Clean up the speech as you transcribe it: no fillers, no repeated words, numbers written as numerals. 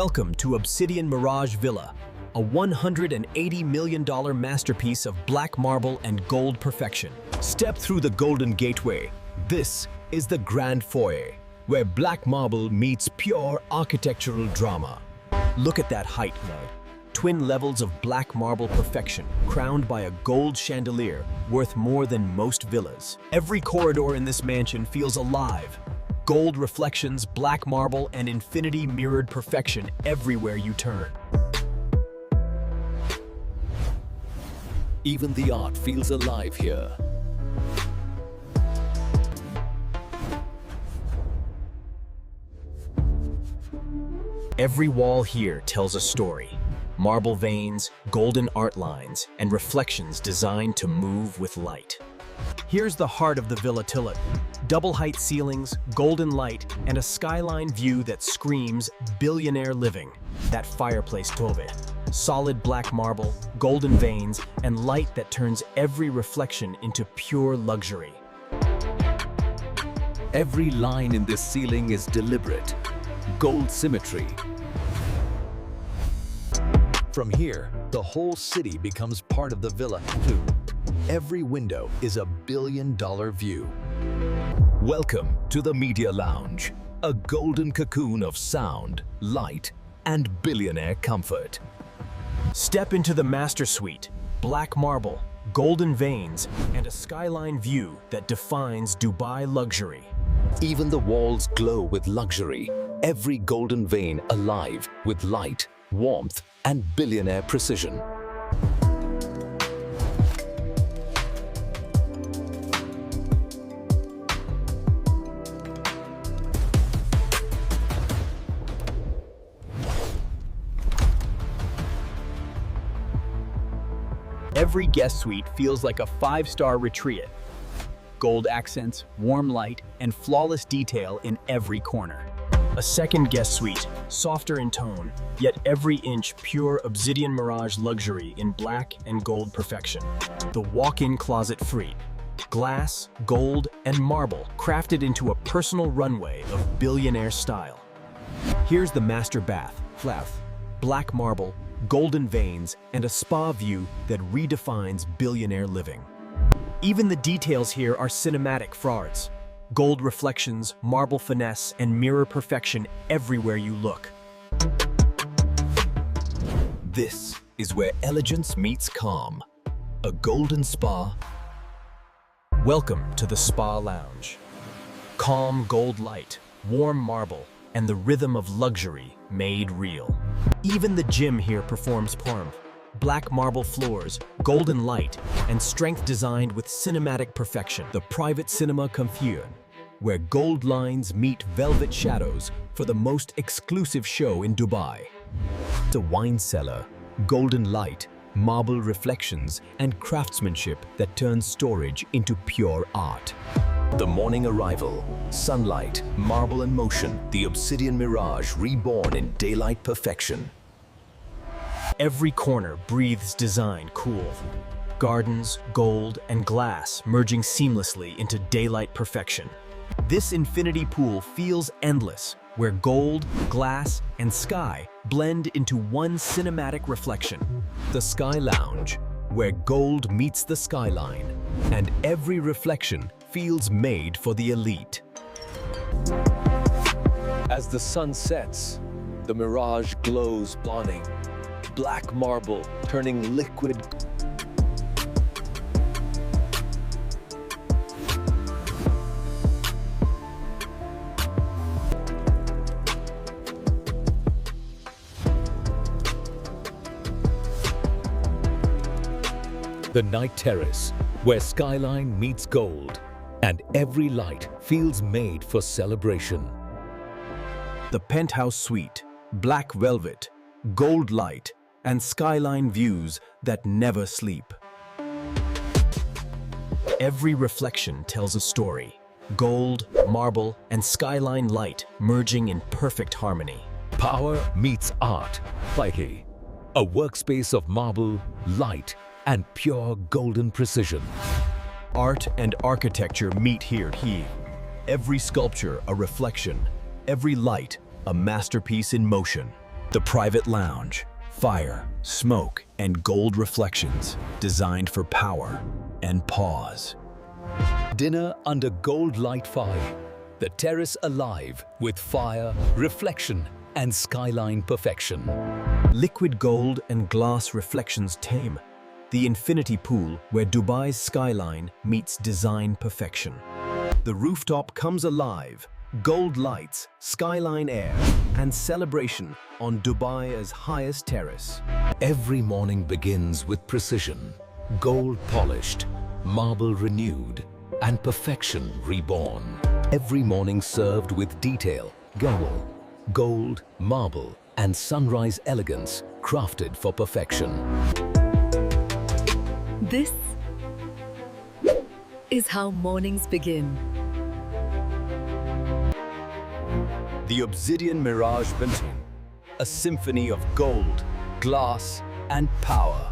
Welcome to Obsidian Mirage Villa, a $180 million masterpiece of black marble and gold perfection. Step through the golden gateway. This is the grand foyer, where black marble meets pure architectural drama. Look at that height, Lud. Twin levels of black marble perfection, crowned by a gold chandelier worth more than most villas. Every corridor in this mansion feels alive. Gold reflections, black marble, and infinity mirrored perfection everywhere you turn. Even the art feels alive here. Every wall here tells a story. Marble veins, golden art lines, and reflections designed to move with light. Here's the heart of the Villa Tillet. Double-height ceilings, golden light, and a skyline view that screams billionaire living. That fireplace Tove. Solid black marble, golden veins, and light that turns every reflection into pure luxury. Every line in this ceiling is deliberate. Gold symmetry. From here, the whole city becomes part of the villa too. Every window is a billion-dollar view. Welcome to the Media Lounge, a golden cocoon of sound, light, and billionaire comfort. Step into the master suite, black marble, golden veins, and a skyline view that defines Dubai luxury. Even the walls glow with luxury, every golden vein alive with light, warmth, and billionaire precision. Every guest suite feels like a five-star retreat. Gold accents, warm light, and flawless detail in every corner. A second guest suite, softer in tone, yet every inch pure Obsidian Mirage luxury in black and gold perfection. The walk-in closet free. Glass, gold, and marble crafted into a personal runway of billionaire style. Here's the master bath, flath, black marble, golden veins, and a spa view that redefines billionaire living. Even the details here are cinematic frauds. Gold reflections, marble finesse, and mirror perfection everywhere you look. This is where elegance meets calm. A golden spa. Welcome to the Spa Lounge. Calm gold light, warm marble, and the rhythm of luxury made real. Even the gym here performs Parm. Black marble floors, golden light, and strength designed with cinematic perfection. The private cinema Comfure, where gold lines meet velvet shadows for the most exclusive show in Dubai. The wine cellar, golden light, marble reflections, and craftsmanship that turns storage into pure art. The morning arrival, sunlight, marble and motion, the Obsidian Mirage reborn in daylight perfection. Every corner breathes design cool. Gardens, gold, and glass merging seamlessly into daylight perfection. This infinity pool feels endless, where gold, glass, and sky blend into one cinematic reflection. The Sky Lounge, where gold meets the skyline, and every reflection feels made for the elite. As the sun sets, the Mirage glows dawning. Black marble turning liquid. The night terrace, where skyline meets gold, and every light feels made for celebration. The penthouse suite, black velvet, gold light, and skyline views that never sleep. Every reflection tells a story. Gold, marble, and skyline light merging in perfect harmony. Power meets art. Psyche, a workspace of marble, light, and pure golden precision. Art and architecture meet here. Every sculpture a reflection, every light a masterpiece in motion. The private lounge, fire, smoke, and gold reflections designed for power and pause. Dinner under gold light fire. The terrace alive with fire, reflection, and skyline perfection. Liquid gold and glass reflections tame. The infinity pool where Dubai's skyline meets design perfection. The rooftop comes alive. Gold lights, skyline air, and celebration on Dubai's highest terrace. Every morning begins with precision. Gold polished, marble renewed, and perfection reborn. Every morning served with detail, gold, marble, and sunrise elegance crafted for perfection. This is how mornings begin. The Obsidian Mirage Building, a symphony of gold, glass, and power.